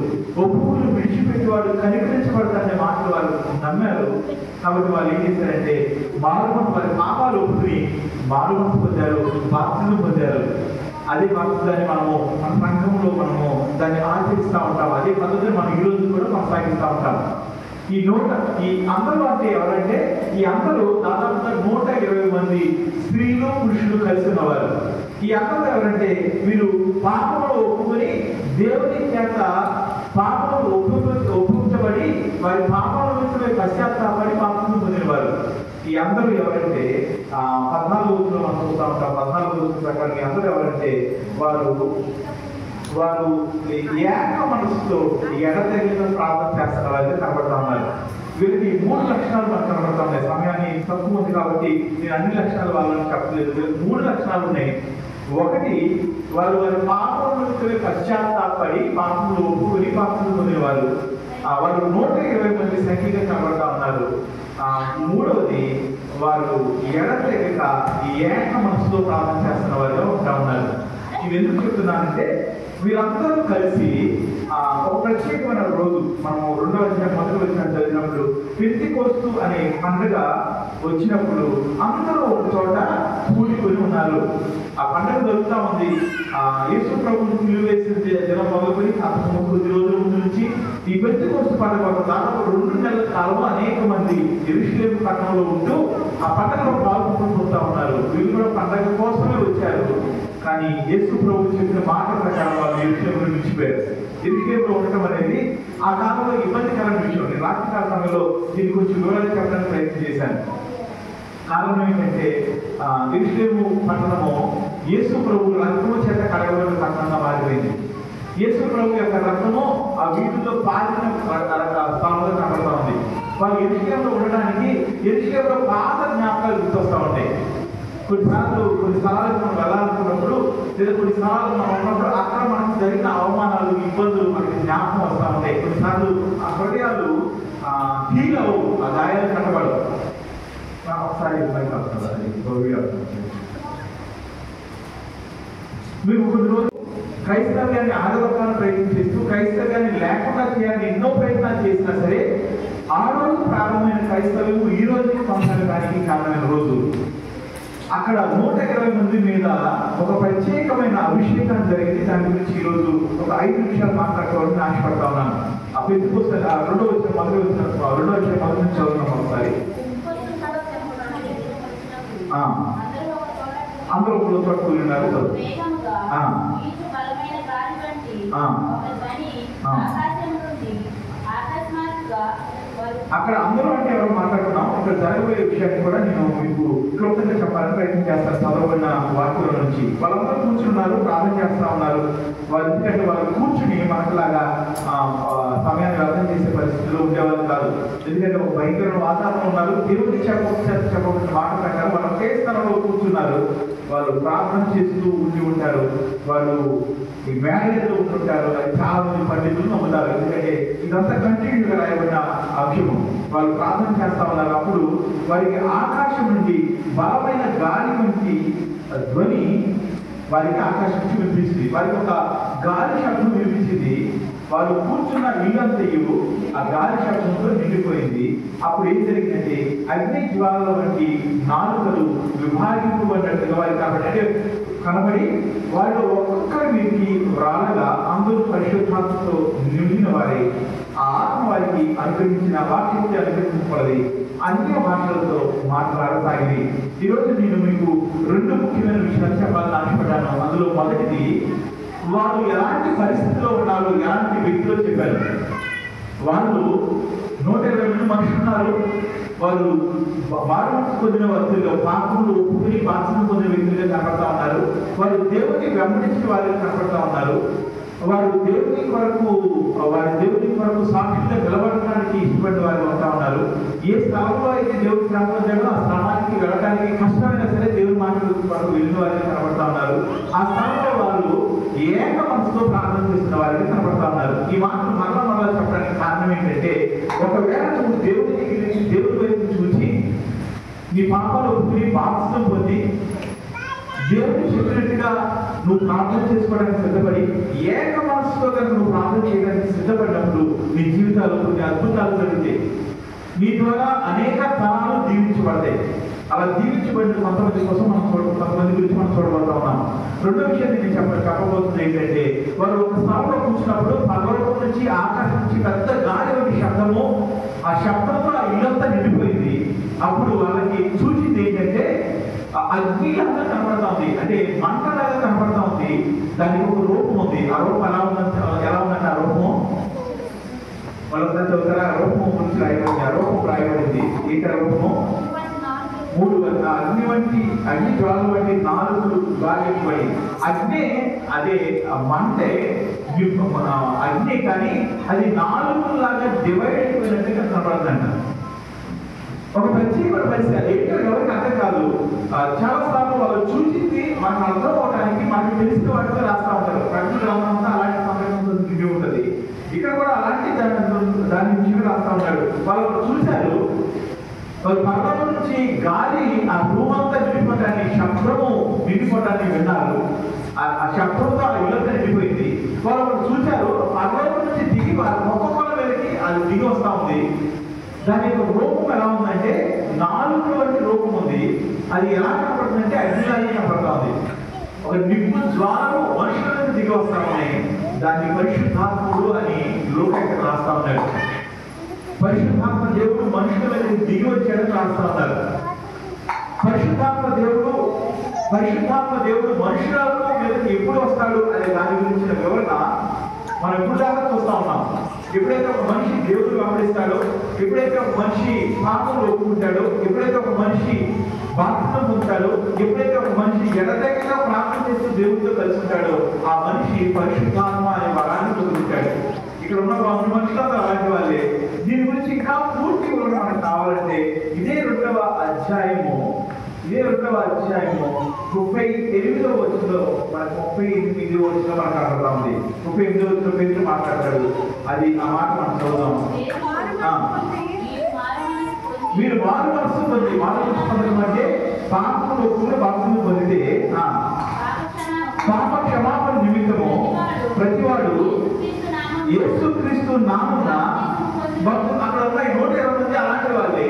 ఒప్పుకుని విడిచిపెట్టేవాడు కనికరించబడతానే మాటలు వారు నమ్మారు. కాబట్టి వాళ్ళు ఏం చేశారంటే వారి పాపాలు ఒప్పుకుని మారుమనసు పొందారు, బాప్తిజం పొందారు. అదే బాప్తిజాన్ని మనము మన సంఘంలో మనము దాన్ని ఆచరిస్తూ ఉంటాం. అదే పద్ధతిని మనం ఈ రోజు కూడా కొనసాగిస్తూ ఉంటాం. ఈ అందరూ అంటే ఎవరంటే ఈ అందరూ దాదాపుగా 120 మంది స్త్రీలు పురుషులు కలిసి ఉన్నవారు. ఈ అందరూ ఎవరంటే వీరు పాపములు ఒప్పుకొని దేవుని చేత పాపములు ఒప్పించబడి వారి పాపాల నుంచి పశ్చాత్తాపడి పాపములు పొందినవారు. ఈ అందరూ ఎవరంటే 14 రోజులు మనం చూస్తూ ఉంటాం. 14 రోజుల ప్రకారం ఈ అందరూ ఎవరంటే వారు ఏక మనసుతో ఎడతెగిన ప్రార్థన చేస్తున్న వారికి కనబడతా ఉన్నారు. వీరికి 3 లక్షణాలు మనకు కనబడతా ఉన్నాయి. సమయాన్ని తక్కువ ఉంది కాబట్టి నేను అన్ని లక్షణాలు వాళ్ళని చెప్పలేదు. 3 లక్షణాలు ఉన్నాయి. ఒకటి, వారి పాపం నుంచి పశ్చాత్తాపడి పాపములు ఒప్పుకొని పాపములు పొందినవారు. వాళ్ళు 120 మంది సంఖ్యగా కనబడతా ఉన్నారు. మూడవది, వారు ఎడతెగక ఏక మనసుతో ప్రార్థన చేస్తున్న వారిగా ఉంటా ఉన్నారు. ఇవి ఎందుకు చెప్తున్నానంటే వీరందరూ కలిసి ఒక ప్రత్యేకమైన రోజు మనము 2వ అధ్యాయం 1వ వచనం చదివినప్పుడు పెంతెకోస్తు అనే పండుగ వచ్చినప్పుడు అందరూ ఒక చోట కూడుకొని ఉన్నారు. ఆ పండుగ జరుగుతూ ఉంది. యేసు ప్రభువుని సిలువ వేసిన దినం మొదలుకొని 9 రోజుల ముందు నుంచి ఈ పెంతెకోస్తు పండుగ ఒక దాదాపు 2 నెలల కాలంలో అనేక మంది యెరూషలేము పట్టణంలో ఉంటూ ఆ పండుగలో పాల్గొంటూ ఉన్నారు. వీళ్ళు కూడా పండుగ కోసమే వచ్చారు. కానీ యేసు ప్రభు చెప్పిన మాట ప్రకారం వాళ్ళు యెరూషలేమును విడిచిపోయారు. యెరూషలేములో ఉండటం అనేది ఆ కాలంలో ఇబ్బందికరమైన విషయం. నేను రాత్రికాల సమయంలో దీన్ని కొంచెం వివరంగా చెప్పడానికి ప్రయత్నం చేశాను. కారణం ఏంటంటే యెరూషలేము పట్టణము యేసు ప్రభు రక్తము చేత కడగబడిన పట్టణంగా మారిపోయింది. యేసు ప్రభు యొక్క రక్తము ఆ వీధుల్లో పారిన స్థానంలో కనబడతా ఉంది. వాళ్ళు యెరూషలేములో ఉండడానికి యెరూషలేములో పాత జ్ఞాపకాలు గుర్తొస్తూ ఉంటాయి. కొన్ని స్థలాలకు మనం వెళ్ళాలనుకున్నప్పుడు లేదా కొన్ని స్థలాలకు మనం ఉన్నప్పుడు అక్కడ మనకు జరిగిన అవమానాలు, ఇబ్బందులు మనకి జ్ఞాపకం వస్తూ ఉంటాయి. కొన్నిసార్లు ఆ హృదయాలు హీల్ అవ్వవు, ఆ గాయాలు కట్టబడవు. ఒకసారి మీరు కొన్ని రోజులు క్రైస్తవ్యాన్ని ఆడగొట్టాలని ప్రయత్నం చేస్తూ క్రైస్తవ్యాన్ని లేకుండా చేయాలని ఎన్నో ప్రయత్నాలు చేసినా సరే ఆ రోజు ప్రారంభమైన క్రైస్తవ్యం ఈ రోజుకి కొనసాగడానికి కారణమైన రోజు. అక్కడ 120 మంది మీద ఒక ప్రత్యేకమైన అభిషేకం జరిగింది. దాని గురించి ఈరోజు ఒక 5 నిమిషాలు మాట్లాడుకోవాలని ఆశపడతా ఉన్నాను. ఆ పెంతెకోస్తు 2వ వచనం మొదటి నుంచి చదువుతున్నాం ఒకసారి. అందరూ ఒక చోట కూర్చున్నారు. అక్కడ అందరూ అంటే ఎవరు మాట్లాడుతున్నాం. ఇక్కడ జరగబోయే విషయాన్ని కూడా నేను మీకు క్లుప్తంగా చెప్పాలని ప్రయత్నం చేస్తాను. చదవబడిన వాక్యాల నుంచి వాళ్ళందరూ కూర్చున్నారు, ప్రార్థన చేస్తా ఉన్నారు. వాళ్ళు ఎందుకంటే వాళ్ళు కూర్చుని మనకులాగా సమయాన్ని వ్యర్థం చేసే పరిస్థితుల్లో ఉండేవాళ్ళు కాదు. ఎందుకంటే ఒక భయంకరమైన వాతావరణం ఉన్నారు. దేవుడికి చెప్పబడిన మాట ప్రకారం వాళ్ళు ఒకే స్థలంలో కూర్చున్నారు. వాళ్ళు ప్రార్థన చేస్తూ ఉంటారు. వాళ్ళు ఈ మ్యారేజ్లో ఉంటుంటారు. అది చాలా మంది పండితులు నమ్ముతారు. ఎందుకంటే ఇదంతా కంటిన్యూగా రాయబడిన అంశము. వాళ్ళు ప్రార్థన చేస్తా ఉన్నారు. అప్పుడు వారికి ఆకాశం నుండి బలమైన గాలి వంటి ధ్వని వారికి ఆకాశం నుంచి వినిపించింది. వారికి ఒక గాలి శబ్దం వినిపించింది. వాళ్ళు కూర్చున్న ఇల్లంతయు ఆ గాలి శబ్దంతో నిండిపోయింది. అప్పుడు ఏం జరిగిందంటే అగ్ని జ్వాలల వంటి నాలుకలు విభాగింపబడినట్టుగా వారికి అంటే కనబడి వాళ్ళు ఒక్కొక్కరి మీదకి రాలగా అందరూ పరిశుద్ధాత్మతో నిండిన వారే ఆ ఆత్మ వారికి అనుగ్రహించిన వాక్యத்தை అనుగ్రహించబడి అన్య భాషలతో మాట్లాడసాగింది. ఈరోజు నేను మీకు 2 ముఖ్యమైన విషయాలు చెప్పాలని ఆశపడ్డాను. అందులో మొదటిది, వారు ఎలాంటి పరిస్థితిలో ఉన్నారో, ఎలాంటి వ్యక్తులు చెప్పారు. వాళ్ళు 120 మంది మనుషులు ఉన్నారు. వారు మారుమనసు పొందిన వ్యక్తులుగా, పాపములు ఒప్పుకుని బాధ్యత పొందిన వ్యక్తులుగా కనపడతా ఉన్నారు. వారు దేవుని వెంబడించిన వారిగా కనపడతా ఉన్నారు. వారు దేవుని కొరకు సాక్షిగా నిలబడటానికి ఇష్టపడిన వారు అవుతా ఉన్నారు. ఏ స్థలంలో అయితే దేవుడి శ్రమలో జరగో ఆ స్థలానికి వెళ్ళడానికి కష్టమైనా సరే దేవుని మాటలు వరకు వెళ్ళిన వారిగా కనబడతా ఉన్నారు. ఆ స్థలంలో వాళ్ళు ఏక మనసుతో ప్రార్థన చేస్తున్న వారిగా కనబడతా ఉన్నారు. ఈ మాటలు మరలా చెప్పడానికి కారణం ఏంటంటే, ఒకవేళ నువ్వు దేవుడి వైపు చూసి నీ పాపాలు ఒప్పుకుని బాప్తిసం పొంది దేవుడు చెప్పినట్టుగా నువ్వు ప్రార్థన చేసుకోవడానికి సిద్ధపడి ఏక మనసుతో కనుక నువ్వు ప్రార్థన చేయడానికి సిద్ధపడినప్పుడు నీ జీవితాలు కొన్ని అద్భుతాలు జరుగుతాయి. నీ ద్వారా అనేక తరాలు దీవించబడతాయి. అలా దీవించబడిన కొంతమంది కోసం కొంతమంది గురించి మనం చూడబోతా ఉన్నాం. రెండో విషయం నేను చెప్పబోతుంది ఏంటంటే, వారు ఒక స్థలంలో కూర్చున్నప్పుడు పర్వతం నుంచి ఆకాశం నుంచి పెద్ద గాలి వంటి శబ్దము, ఆ శబ్దంతో ఆ ఇల్లంతా నిండిపోయింది. అప్పుడు వాళ్ళకి సూచింది ఏంటంటే అగ్నిలాగా కనపడతా ఉంది, అంటే మంటలాగా కనపడతా ఉంది. దానికి ఒక రూపం ఉంది. ఆ రూపం ఎలా ఉందంటే ఆ రూపం వాళ్ళంతా చదువుతారా? ఆ రూపం గురించి రాయబడింది. ఆ రూపం రాయబడింది. ఏంటి రూపము? 3 అగ్ని జ్వాల వంటి 4 గాలిపడి అగ్నే, అదే మంటే అగ్ని, కానీ అది 4 లాగా డివైడ్ అయిపోయినట్టుగా కనపడుతుందంట. ఒక ప్రత్యేకమైన పరిస్థితి. అది ఏంటో ఎవరికి అర్థం కాదు. చాలా సార్లు వాళ్ళు చూసింది మనకు అర్థం అవడానికి మనకు తెలిసిన వాటితో రాస్తా ఉంటారు. ప్రకృతి గ్రంథంతో అలాంటి సందర్భంతో దిగి ఉంటుంది. ఇక్కడ కూడా అలాంటి దాని నుంచి రాస్తా ఉంటాడు. వాళ్ళు చూశారు, పర్వతం నుంచి గాలి ఆ రూమ్ అంతా నిండిపోవటాన్ని, శబ్దము నిండిపోవటాన్ని విన్నారు. ఆ శబ్దంతో ఆ ఇల్లంతా నిండిపోయింది. వాళ్ళు ఒకటి చూశారు, ఆ వైపు నుంచి దిగి ఒక్కొక్కల మీదకి అది దిగి వస్తా ఉంది. దాని యొక్క రూపం ఎలా ఉందంటే 4 వంటి రూపం ఉంది. అది ఎలా కనపడుతుందంటే అగ్నిలాగే కనపడతా ఉంది. ఒక నిప్పు జ్వాలలు మనుషుల మీద దిగి వస్తా ఉన్నాయి. దాన్ని పరిశుద్ధాత్ముడు అని లోకైతే రాస్తా ఉన్నాడు. పరిశుద్ధాత్మ దేవుడు మనుషుల మీద దిగి వచ్చాడని రాస్తా ఉన్నారు. పరిశుద్ధాత్మ దేవుడు మనుషుల మీదకి ఎప్పుడు వస్తాడు అనే దాని గురించిన వివరణ మనం ఎప్పుడు దాకా చూస్తా ఉన్నాం. ఎప్పుడైతే ఒక మనిషి దేవుడు వెంబడిస్తాడో, ఎప్పుడైతే ఒక మనిషి పాపంలో ఒప్పుకుంటాడో, ఎప్పుడైతే ఒక మనిషి బాప్తిసం పొందుతాడో, ఎప్పుడైతే ఒక మనిషి ఎడతెగక ప్రార్థన చేస్తూ దేవుడితో కలిసి ఉంటాడో, ఆ మనిషి పరిశుద్ధాత్మ అనే వరాన్ని పొందుతాడు. ఇక్కడ ఉన్న మనుషులంతా అలాంటి వాళ్ళే. దీని గురించి ఇంకా పూర్తి వివరణ మనకు కావాలంటే ఇదే రెండవ అధ్యాయము 38వ వచనంలో మనకు 38వ వచనంలో మనకు అర్థం ఉంది. 38వ వచనం పేరు మాట్లాడతాడు. అది ఆ మాట మనం చదువుదాం. మీరు మారు మనసు పొందడం అంటే పాపములు ఒప్పుకుని బాప్తిసం పొందితే పాప క్షమాపణ నిమిత్తము ప్రతివాడు యేసుక్రీస్తు నామమున అక్కడ ఉన్న 120 మంది అలాంటి వాళ్ళే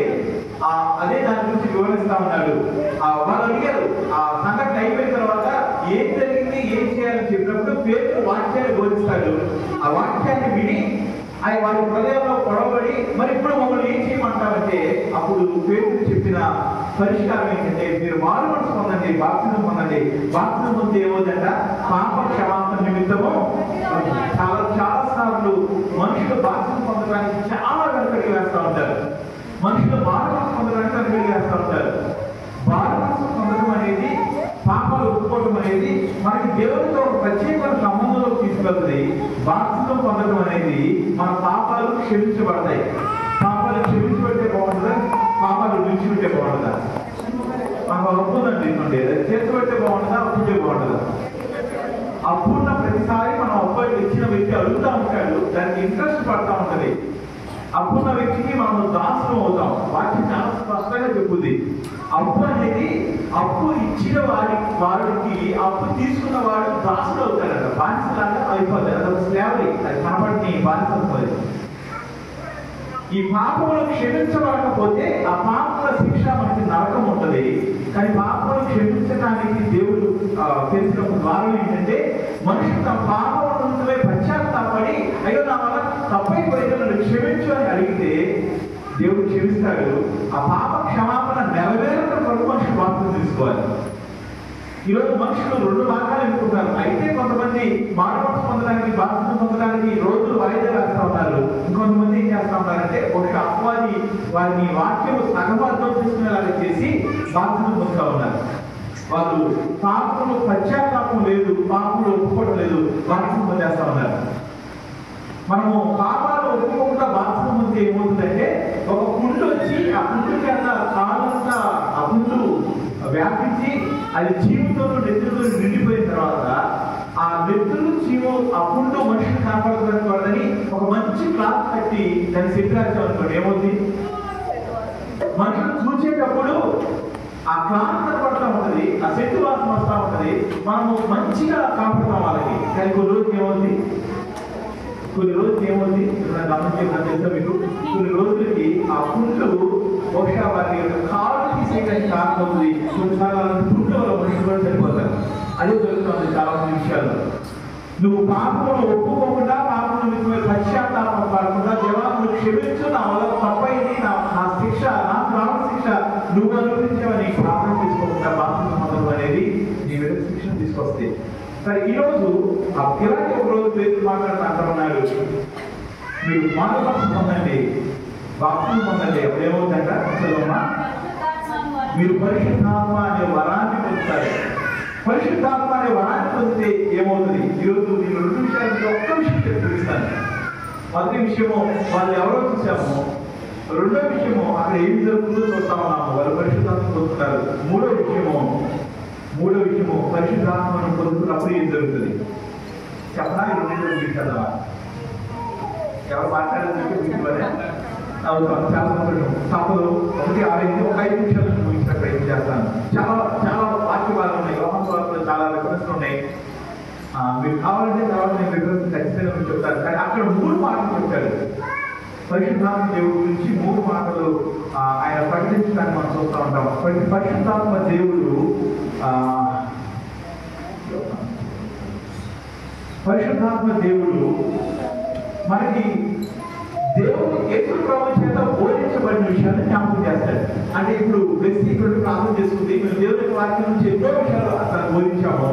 అదే దాని గురించి వివరిస్తా ఉన్నాడు. వాళ్ళు అడిగారు, ఆ సంఘటన అయిపోయిన తర్వాత ఏం జరిగింది, ఏం చేయాలని చెప్పినప్పుడు పేరు వాక్యాన్ని బోధిస్తాడు. ఆ వాక్యాన్ని విని వారి హృదయంలో పొడవబడి మరి ఇప్పుడు మమ్మల్ని ఏం చేయమంటారంటే అప్పుడు పేరు చెప్పిన పరిష్కారం ఏంటంటే మీరు మారు మనసు పొందండి, బాప్తిసం పొందండి. బాప్తిసం పొందితే ఏమవుతుందంట పాప క్షమాపణ నిమిత్తము. చాలా సార్లు మనుషులు బాప్తిసం పొందడానికి చాలా వెనకడికి వేస్తూ ఉంటారు. మనుషులు మారు మనసు పొందడానికి వెనకడికి వేస్తూ ఉంటారు. మారు మనసు పొందడం అనేది, పాపాలు ఒప్పుకోవడం అనేది మనకి దేవుడితో ఒక ప్రత్యేకమైన సంబంధంలో తీసుకెళ్తుంది. బాప్తిసం పొందడం అనేది మన పాపాలు క్షమించబడతాయి. పాపాలు క్షమించబడితే బాగుంటుందా, పాపాలు విడిచిపెట్టే బాగుంటుందా? మనకు ఒప్పుందండి చేర్చబడితే బాగుంటుందా, ఒప్పుంటే బాగుంటుందా? అప్పున్న ప్రతిసారి మనం అబ్బాయి ఇచ్చిన వ్యక్తి అడుగుతూ ఉంటాడు, దానికి ఇంట్రెస్ట్ పడతా ఉంటది. అప్పున్న వ్యక్తికి మనం దాసులు అవుతాం. వాటిని చాలా స్పష్టంగా చెప్పుద్ది. అప్పు అనేది అప్పు ఇచ్చిన వాడికి అప్పు తీసుకున్న వాడు దాసులు అవుతాడట, బానిసలాగా అయిపోతాడు. అదొక స్లేవరీ, అది కనబడి బానిస. ఈ పాపములు క్షమించబడకపోతే ఆ పాపముల శిక్ష మనకి నరకం ఉంటుంది. కానీ పాపములు క్షమించడానికి దేవుడు తెలిసిన ద్వారం ఏంటంటే మనుషులు తమ పాపముల నుంచే పశ్చాత్తాపడి అయ్యో నా వల్ల తప్పైపోయిన నన్ను క్షమించు అని అడిగితే దేవుడు క్షమిస్తాడు. ఆ పాప క్షమాపణ నెరవేరడం కొరకు మనుషులు బాప్తిసం తీసుకోవాలి. ఈరోజు మనుషులు 2 భాగాలు ఎన్నుకుంటారు. అయితే కొంతమంది మారు మనసు పొందడానికి, బాప్తిసం పొందడానికి రోజులు వాయిదా వేస్తూ ఉన్నారు. ఇంకొంతమంది ఏం చేస్తూ ఉంటారంటే ఒక అపవాది వారిని వాక్యం సగం అర్థం చేసుకునేలాగా చేసి బాప్తిసం పొందుతూ ఉన్నారు. వాళ్ళు పాపములు పశ్చాత్తాపం లేదు, పాపములు ఒప్పుకోవడం లేదు, బాప్తిసం పొందేస్తూ ఉన్నారు. మనము పాపాలు ఒప్పుకోకుండా బాప్తిసం పొందితే ఏమవుతుందంటే ఒక పుండు వచ్చి ఆ పుండు చేత కాలంతా ఆ పుండు వ్యాపించి అది చీముతో నెత్తులతో నిండిపోయిన తర్వాత ఆ నెత్తులు చీము ఆ పుండు మనిషిని కాపాడుకోవాలని ఒక మంచి క్లాత్ కట్టి దాన్ని సిద్ధాంతం ఏమవుతుంది, మనుషులు చూసేటప్పుడు ఆ క్లాత్ కనపడతా ఉంటది, ఆ సెట్టు వాసన వస్తూ ఉంటది, మనము మంచిగా కాపాడుతాం వాళ్ళకి. కానీ కొన్ని రోజులు ఏమవుతుంది గమనించే మీకు కొన్ని రోజులకి ఆ పుండ్లు బహుశా వారి యొక్క కాలు తీసేయడానికి కాకపోతుంది. కొన్నిసార్లు పుండ్ల వల్ల మనుషులు కూడా చనిపోతారు. అదే జరుగుతుంది చాలా మంది విషయాలు. నువ్వు పాపమును ఒప్పుకోకుండా, పాపమును మీకు పశ్చాత్తాపం పడకుండా దేవాన్ని క్షమించు, నా వల్ల తప్పైంది, నా శిక్ష, నాకు రావడం శిక్ష నువ్వు అనుభవించావని ప్రార్థన తీసుకోకుండా బాప్తిసం పొందడం అనేది నీ మీద శిక్షణ తీసుకొస్తే. సరే, ఈరోజు ఆ పిల్లకి ఒక రోజు పేరు మాట్లాడుతూ అక్కడ ఉన్నాడు, మీరు మారు మనసు పొందండి, బాప్తిసం పొందండి. అప్పుడు ఏమవుతుందంట చదువుమా, మీరు పరిశుద్ధాత్మ అనే వరాన్ని పొందుతారు. పరిశుద్ధాత్మ అనే వరాన్ని పొందితే ఏమవుతుంది? ఈరోజు నేను 2 విషయాలకి ఒక్క విషయం చూపిస్తాను. మొదటి విషయము వాళ్ళు ఎవరో చూసాము, రెండో విషయము అక్కడ ఏం జరుగుతుందో చూస్తా ఉన్నాము, వాళ్ళు పరిశుద్ధాత్మ పొందుతారు. మూడో విషయము పరిశుద్ధాత్మను పొందుతున్నప్పుడు ఏం జరుగుతుంది చెప్పనా? ఈ 2 విషయాలు ఎవరు మాట్లాడాలంటే అవుతాం. చాలా సంతోషం. తప్పదు. 1:6 ఒక 5 నిమిషాలు ముగించిన ప్రయత్నం చేస్తాను. చాలా చాలా వాక్య భాగాలు ఉన్నాయి, యోహాను సువార్తలో చాలా రిఫరెన్స్లు ఉన్నాయి. మీరు కావాలంటే తర్వాత నేను రిఫరెన్స్ ఖచ్చితంగా మీకు చెప్తాను. కానీ అక్కడ 3 మాటలు చెప్పారు. పరిశుద్ధాత్మ దేవుడి గురించి 3 మాటలు ఆయన ప్రకటించడానికి మనం చూస్తూ ఉంటాం. పరిశుద్ధాత్మ దేవుడు మనకి దేవుడు యేసు ప్రభువు చేత బోధించబడిన విషయాన్ని జ్ఞాపకం చేస్తాడు. అంటే ఇప్పుడు వ్యక్తిగత ప్రార్థన చేసుకుంటే మేము దేవుని యొక్క వాక్యం నుంచి ఎన్నో విషయాలు అతను బోధించాము.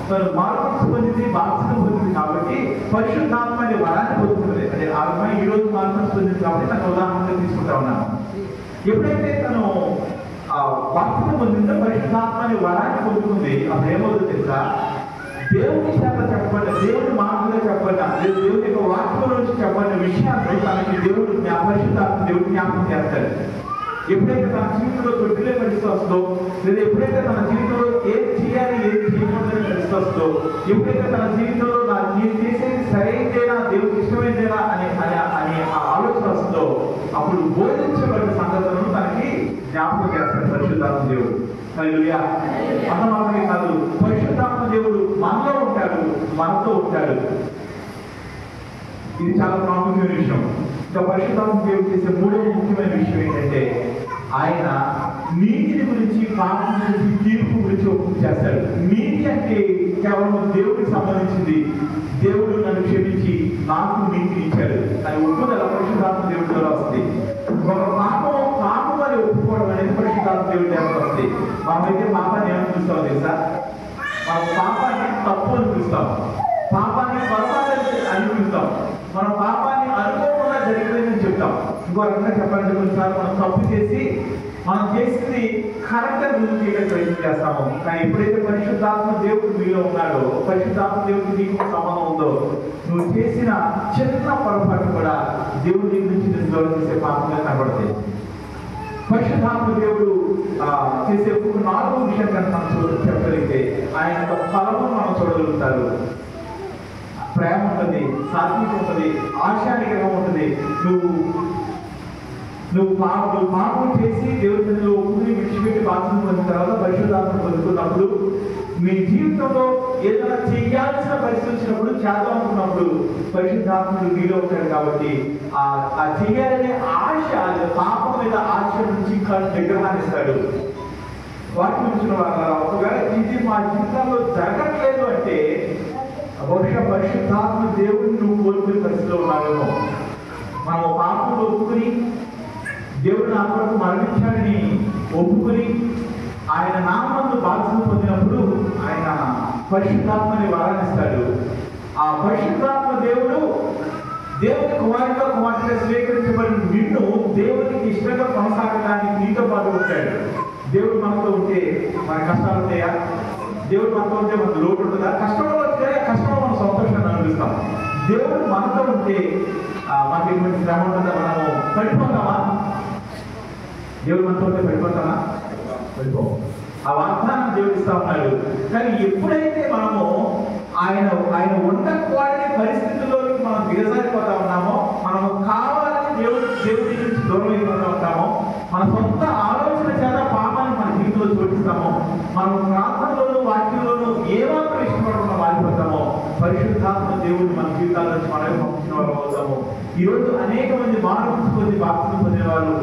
తను మార్పు పొందింది, బాప్తిసం పొందింది కాబట్టి పరిశుద్ధాత్మ అనే వరాన్ని పొందుతుంది. అంటే ఆ అమ్మాయి ఈ రోజు మార్పు పొందింది కాబట్టి తన ఉదాహరణగా తీసుకుంటా ఉన్నాను. ఎప్పుడైతే తను బాప్తిసం పొందిందో పరిశుద్ధాత్మ అనే వరాన్ని పొందుతుంది, అప్పుడు ఏమవుతుందో తెలుసా? దేవుని చేత చెప్పబడిన, దేవుని మార్గంలో చెప్పబడిన, దేవుని యొక్క వాక్యం నుంచి చెప్పబడిన విషయాలు తనకి పరిశుద్ధాత్మ దేవుడు జ్ఞాపకం చేస్తాడు. ఎప్పుడైతే తన జీవితంలో తొట్టిలే పరిస్థితి వస్తుందో, లేదా ఎప్పుడైతే తన జీవితంలో ఏది చేయాలి ఏది చేయకూడదని పరిస్థితి వస్తుందో, ఎప్పుడైతే తన జీవితంలో నేను చేసేది సరైనదేనా, దేవుడికి ఇష్టమైనదేనా అనే ఆ ఆలోచన వస్తుందో, అప్పుడు బోధించబడిన సంగతులను తనకి జ్ఞాపకం చేస్తాడు పరిశుద్ధాత్మ దేవుడు. హల్లెలూయా. అంత మాత్రమే కాదు, పరిశుద్ధాత్మ దేవుడు మనలో ఉంటాడు, మనతో ఉంటాడు. ఇది చాలా ప్రాముఖ్యమైన విషయం. ఇంకా పరిశుద్ధాత్మ దేవుడు చేసే 3వ ముఖ్యమైన విషయం ఏంటంటే ఆయన నీతిని గురించి, పాపం గురించి, తీర్పు గురించి ఒప్పుకు చేస్తాడు. నీతి అంటే కేవలం దేవుడికి సంబంధించింది. దేవుడు నన్ను క్షమించి నాకు నీతిని ఇచ్చాడు అని ఒప్పుదల పరిశుద్ధాత్మ దేవుడి ద్వారా వస్తుంది. ఒక పాపం అని ఒప్పుకోవడం అనేది పరిశుద్ధాత్మ దేవుడి ద్వారా వస్తుంది. మనమైతే పాపాన్ని ఏమని చూస్తాం తెలుసా? మనం పాపాన్ని తప్పు అని చూస్తాం, పాపాన్ని పొరపాటు అని చూస్తాం, మన పాపాన్ని అనుకోకుండా జరిగిందని చెప్తాం. ఇంకో రకంగా చెప్పాలంటే కొన్నిసార్లు మనం తప్పు చేసి మనం చేసింది కరెక్ట్ అని రుజువు చేయడానికి ప్రయత్నం చేస్తాము. కానీ ఎప్పుడైతే పరిశుద్ధాత్మ దేవుడు మీలో ఉన్నాడో, పరిశుద్ధాత్మ దేవుడికి నీకు సంబంధం ఉందో, నువ్వు చేసిన చిన్న పొరపాటు కూడా దేవుడి నుంచి దూరం చేసే పాపంగా కనబడతాయి. పరిశుద్ధాత్మ దేవుడు చేసే 4వ విషయం కనుక మనం చెప్పగలిగితే ఆయన యొక్క ఫలము మనం చూడగలుగుతారు. ప్రేమ ఉంటుంది, సాత్వికం ఉంటుంది, ఆశానికరం ఉంటుంది. నువ్వు పాపం చేసి దేవుడిలో ఒప్పుకుని విడిచిపెట్టి బాధ్యత పొందిన తర్వాత పరిశుద్ధాత్మ పొందుకున్నప్పుడు మీ జీవితంలో ఏదైనా చేయాల్సిన పరిస్థితి వచ్చినప్పుడు, చేద్దాం అనుకున్నప్పుడు పరిశుద్ధాత్ముడు మీలో ఉంటాడు. కాబట్టి ఆ చేయాలనే ఆశ, పాపం మీద ఆశ నుంచి నిగ్రహాన్ని ఇస్తాడు. వాటిని ఉంచిన వాళ్ళ ఒకవేళ ఇది మా జీవితంలో జరగట్లేదు అంటే బహుశా పరిశుద్ధాత్మ దేవుడిని నువ్వు కోల్పోయే పరిస్థితిలో ఉన్నావేమో. మనం పాపంలో ఒప్పుకుని దేవుడు నా కొరకు మరణించాడని ఒప్పుకుని ఆయన నామందు బాధ్యత పొందినప్పుడు ఆయన పరిశుద్ధాత్మని వరాన్నిస్తాడు. ఆ పరిశుద్ధాత్మ దేవుడు దేవుని కుమార్తెగా స్వీకరించబడిన నిన్ను దేవునికి ఇష్టంగా కొనసాగడానికి నీతో పాటు ఉంటాడు. దేవుడు మనతో ఉంటే మన కష్టాలు ఉంటాయా? దేవుడు మనతో ఉంటే మనకు లోటు ఉంటుందా? కష్టంలో వస్తే కష్టంలో మనం సంతోషాన్ని అనిపిస్తాం. దేవుడు మనతో ఉంటే మనకి ఎటువంటి శ్రమ ఉంటుందా? మనము పడిపోతామా? దేవుడు మనతో ఉంటే పడిపోతామా? పడిపోం. ఆ వాగ్దానం దేవుడు ఇస్తా ఉన్నాడు. కానీ ఎప్పుడైతే మనము ఆయన ఉండకూడని పరిస్థితుల్లోకి మనం దిగజారిపోతా ఉన్నామో, మనము కావాలని దేవుడి నుంచి దూరం అయిపోతూ ఉంటామో, మన సొంత ఆలోచన చేత పాపాన్ని మన జీవితంలో చోటిస్తామో, మనం ప్రార్థనలోనూ వాక్యంలోనూ ఏమాత్రం ఇష్టపడకుండా మారిపోతామో, పరిశుద్ధాత్మ దేవుడు మన జీవితాల నుంచి మనమే పంపించిన వాళ్ళు అవుతాము. ఈరోజు అనేక మంది మార్పు పొంది బాప్తిసం పొందిన వాళ్ళు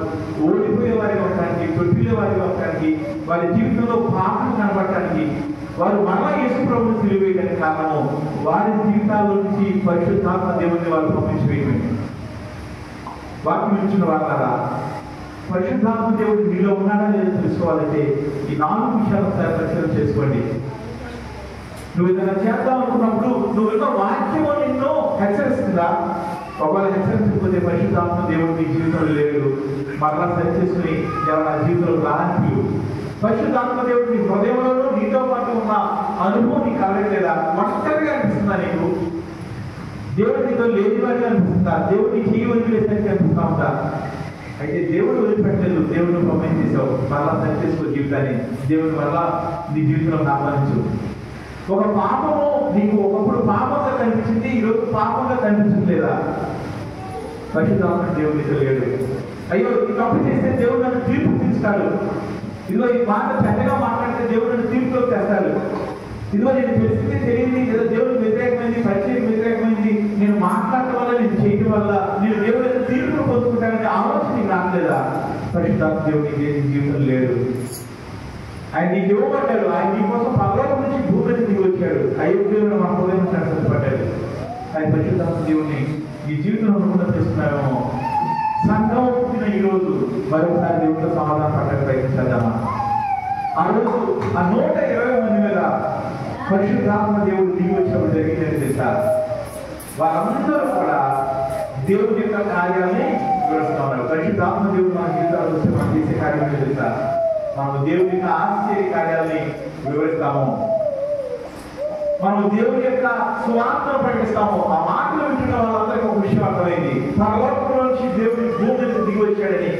ఓడిపోయే వారిగా ఉండడానికి, తొట్టిలే వారిగా ఉండడానికి, వారి జీవితంలో పాపం కనబడటానికి, వారు మరలా యేసు ప్రభువుని సిలువేయడానికి కారణము వారి జీవితాల నుంచి పరిశుద్ధాత్మ దేవుడిని వాళ్ళు పంపించి వేయమే. వాక్యం ఇచ్చిన వాళ్ళ పరిశుద్ధాత్మ దేవుడు మీలో ఉన్నాడా లేదో తెలుసుకోవాలంటే ఈ 4 విషయాలు ఒకసారి పరిశీలన చేసుకోండి. నువ్వు ఏదైనా చేద్దాం అనుకున్నప్పుడు నువ్వు వాక్యము నిన్ను హెచ్చరిస్తుందా? ఒకవేళ హెచ్చరించకపోతే పరిశుద్ధాత్మ దేవుడు నీ జీవితంలో లేడు, మరలా సరి చేసుకుని ఎవరైనా జీవితంలో రానికి పరిశుద్ధాత్మ దేవుడు నీ హృదయంలోనూ నీతో పాటు ఉన్న అనుభవం నీకు కలగలేదా? ఒంటరిగా అనిపిస్తుందా నీకు? దేవుడు నీతో లేని వారిగా అనిపిస్తుందా? దేవుడు నీ చేయి వదిలివేసినట్టు అనిపిస్తా ఉందా? అయితే దేవుడు వదిలిపెట్టలేదు, దేవుడు ప్రమేయం చేసావు, మరలా సరి చేసుకో జీవితాన్ని, దేవుడు వల్ల నీ జీవితంలో ఆహ్వానించు. ఒక పాపము నీకు ఒకప్పుడు పాపంగా కనిపించింది, ఈరోజు పాపంగా కనిపించట్లేదా? పరిశుద్ధాత్మ దేవుడు నీతో లేడు. అయ్యో ఈ తప్పు చేస్తే దేవుడు నన్ను తీర్పు తీస్తాడు, ఇదిగో ఈ మాట చెడ్డగా మాట్లాడితే దేవుడు నన్ను తీర్పులోకి తెస్తాడు, ఇదిగో నేను తెలిసింది తెలియదు లేదా దేవుడికి వ్యతిరేకమైంది, పరిచయం వ్యతిరేకమైంది, నేను మాట్లాడటం వల్ల, నేను చేయటం వల్ల నేను దేవుడి తీర్పును పొందుకుంటానని ఆలోచన నీకు రాలేదా? పరిశుద్ధాత్మ దేవుడికి ఏ జీవితం లేదు. ఆయన నీకు ఇవ్వబడ్డాడు. ఆయన నీకోసం పరలోకం నుంచి భూమి మీద దిగి వచ్చాడు. అయోగ్యులను మన హృదయం సంతపడ్డాడు. ఆయన పరిశుద్ధాత్మ దేవుడిని ఈ జీవితంలో అనుకున్న చేస్తున్నామేమో. సంఘం పుట్టిన ఈ రోజు మరొకసారి దేవుడితో సమాధానం పడడానికి ప్రయత్నించామా? ఆ రోజు ఆ 120 మంది మీద పరిశుద్ధాత్మ దేవుడు దిగి వచ్చినప్పుడు జరిగిందని తెలుసా? వారందరూ కూడా దేవుడి యొక్క కార్యాలని వివరిస్తా ఉన్నారు. పరిశుద్ధాత్మ దేవుడు మన జీవితాలు వస్తే మనం చేసే కార్యాలు తెలుసా? మనం దేవుడి యొక్క ఆశ్చర్య కార్యాలని వివరిస్తాము. మనం దేవుడి యొక్క స్వార్థను ప్రకటిస్తాము. ఆ మాటలు వింటున్న వాళ్ళందరికీ ఒక విషయం అర్థమైంది. పరలోకంలో నుంచి దేవుడి భూమి దిగి వచ్చాడని,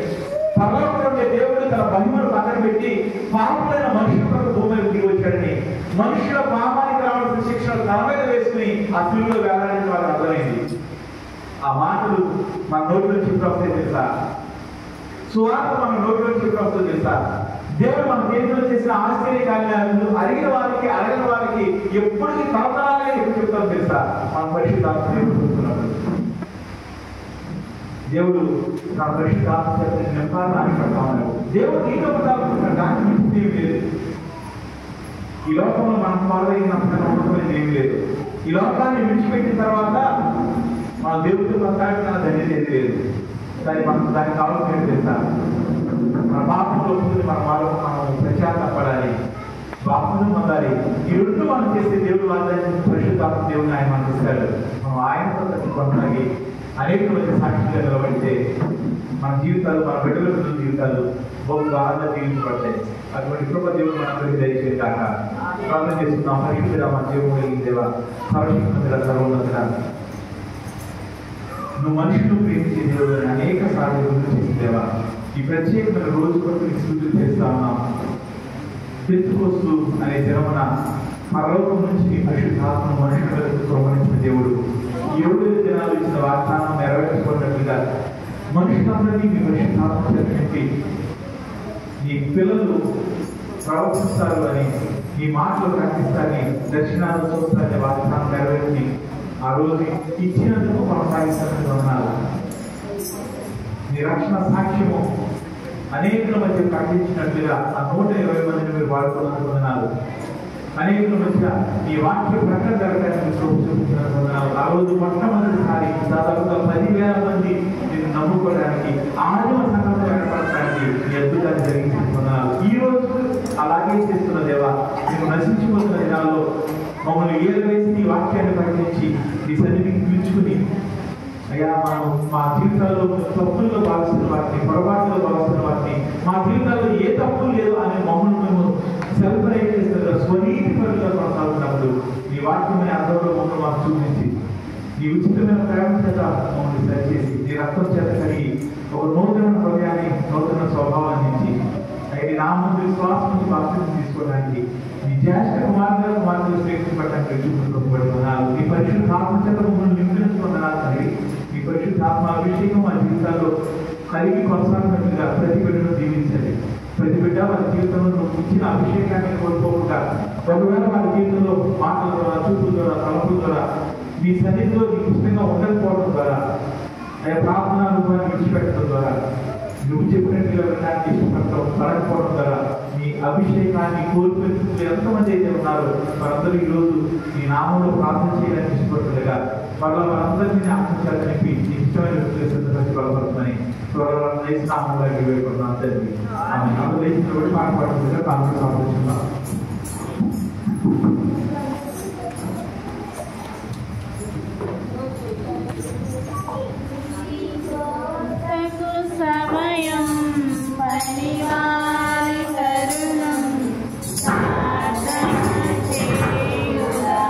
పరలోకంలో దేవుడు తన మహిమను పక్కన పెట్టి పాపమైన మనుషులకు భూమి దిగి వచ్చాడని, మనుషుల పాపానికి రావాల్సిన శిక్షణ తన మీద వేసుకుని ఆ శిలువలో వేలాడని వాళ్ళకి అర్థమైంది. ఆ మాటలు మన నోటి నుంచి వస్తాయి తెలుసా? సువార్త మన నోటి నుంచి వస్తుంది తెలుసా? దేవుడు మన దేశంలో చేసిన ఆశ్చర్య కార్యాలను అడిగిన వారికి అడగని వారికి ఎప్పటికీ తరతరాలుగా ఎప్పుడు చెప్తాం తెలుసా? మన పరిశుద్ధాత్మ దేవుడు చూస్తున్నాడు. దేవుడు నా పరిశుద్ధాత్మ నింపాలని ఆశపడతా ఉన్నాడు. దేవుడు నీతో పడాలనుకుంటున్నాడు. దానికి మించింది ఏమి లేదు. ఈ లోకంలో మనం పాల్గొన్నప్పుడు ఉండకపోయింది ఏమి లేదు. ఈ లోకాన్ని విడిచిపెట్టిన తర్వాత మన దేవుడితో కొనసాగిన ధన్యత ఏది లేదు. దానికి కావాల్సిన తెలుసా? మన పాపంలో మనం ప్రచారపడాలి, బాప్తిజం పొందాలి. ఈ రెండు మనం చేసే దేవుడు వాగ్దానం పరిశుద్ధాత్మ దేవుడిని ఆయన మనకు ఇస్తాడు. మనం ఆయనతో కొనసాగి అనేక మంది సాక్షిగా నిలబడితే మన జీవితాలు, మన బిడ్డల జీవితాలు బాగా జీవించబడతాయి. అటువంటి కృప దేవుడు మనందరికీ దయచేసి కాక ప్రార్థన చేస్తున్నాం. పరిశుద్ధుడా, మన జీవం కలిగిన దేవా, సర్వశక్తుడా, సర్వోన్నతుడా, నువ్వు మనుషులు ప్రేమించే దేవుడు అనేక సార్లు గుర్తు చేసిన దేవా, ఈ ప్రత్యేకమైన రోజు కొరకు నీకు స్తుతులు చేస్తా ఉన్నాం. పెంతెకోస్తు అనే దినమున పరలోకం నుంచి నీ పరిశుద్ధాత్మను మనుషులకు కుమ్మరించిన దేవుడు 7 దినాలు ఇచ్చిన వాగ్దానం నెరవేర్చుకున్నట్లుగా మనుషులందరినీ మీ పరిశుద్ధాత్మ చెప్పి నీ పిల్లలు ప్రవర్తిస్తారు అని, నీ మాటలు ప్రకటిస్తారని, దర్శనాలు చూస్తారని వాగ్దానం నెరవేర్చి ఆ రోజు ఇచ్చినందుకు కొనసాగిస్తారని అన్నారు. నీ రక్షణ సాక్ష్యము అనేకుల మధ్య ప్రకటించినట్లుగా ఆ 120 మందిని మీరు వాడుకున్నారు. అనేకుల మధ్య ఈ వాక్య ప్రకటన జరగడానికి చూపించినారు. ఆ రోజు మొట్టమొదటిసారి దాదాపుగా 10,000 మంది నేను నమ్ముకోవడానికి, ఆదిమ సంఘంలో ఏర్పడటానికి ఈ అద్భుతాన్ని జరిగించుకున్నారు. ఈ రోజు అలాగే చేస్తున్న దేవా, నేను నశించిపోతున్న దినాల్లో మమ్మల్ని ఏలవేసి నీ వాక్యాన్ని ప్రకటించి నీ సన్నిధికి పిలుచుకుని, అయ్యా మనం మా జీవితాల్లో తప్పుల్లో భావిస్తున్న వాటిని, పొరపాటులో భావిస్తున్న వాటిని, మా జీవితాల్లో ఏ తప్పు లేదు అని మమ్మల్ని మేము సెలబ్రేట్ చేస్తున్న స్వనీతి పరులుగా కొనసాగుతున్నప్పుడు నీ వాక్యమైన అర్థంలో మమ్మల్ని మాకు చూపించి నీ ఉచితమైన ప్రేమ చేత మమ్మల్ని సరిచేసి నీ రక్తం చేత కలిగి ఒక నూతన హృదయాన్ని, నూతన స్వభావాన్ని ఇచ్చి నీ నామం విశ్వాసం నుంచి బాప్తిజం తీసుకోవడానికి నీ జ్యేష్ఠ కుమార్తెలు స్వీకరించబడడానికి చూపించబడుతున్నారు. నీ పరిశుద్ధాత్మ చేత మమ్మల్ని నింపించుకున్నారు తండ్రి. నీ పరిశుద్ధాత్మ అభిషేకం మా జీవితాల్లో కలిగి కొనసాగినట్లుగా ప్రతి బిడ్డను దీవించండి. ప్రతి బిడ్డ వారి జీవితంలో నువ్వు ఇచ్చిన అభిషేకాన్ని కోల్పోకుండా, ఒకవేళ వారి జీవితంలో మాటల ద్వారా, చూపుల ద్వారా, తలపుల ద్వారా నీ సన్నిధిలో నీకు ఇష్టంగా ఉండకపోవడం ద్వారా, అయ్యా ప్రార్థన రూపాన్ని విడిచిపెట్టడం ద్వారా, నువ్వు చెప్పినట్టుగా వినడానికి ఇష్టపడటం పడకపోవడం ద్వారా నీ అభిషేకాన్ని కోల్పోతున్న ఎంతమంది అయితే ఉన్నారో వారందరూ ఈరోజు నీ నామంలో ప్రార్థన చేయడానికి ఇష్టపడుతుండగా వాళ్ళందరినీ ఆశించాలని చెప్పి నీ ఇష్టమైన వ్యక్తులు బలపడుతుందని త్వరలో లేచిన నామంలో వేడుకుంటున్నాను తండ్రి. ఆమె నామం లేచిన బట్టి పాట పాడుతుందిగా ప్రార్థన సమర్పిస్తున్నాం. సమయం పనివారి కరుణం సాధన చేయుదా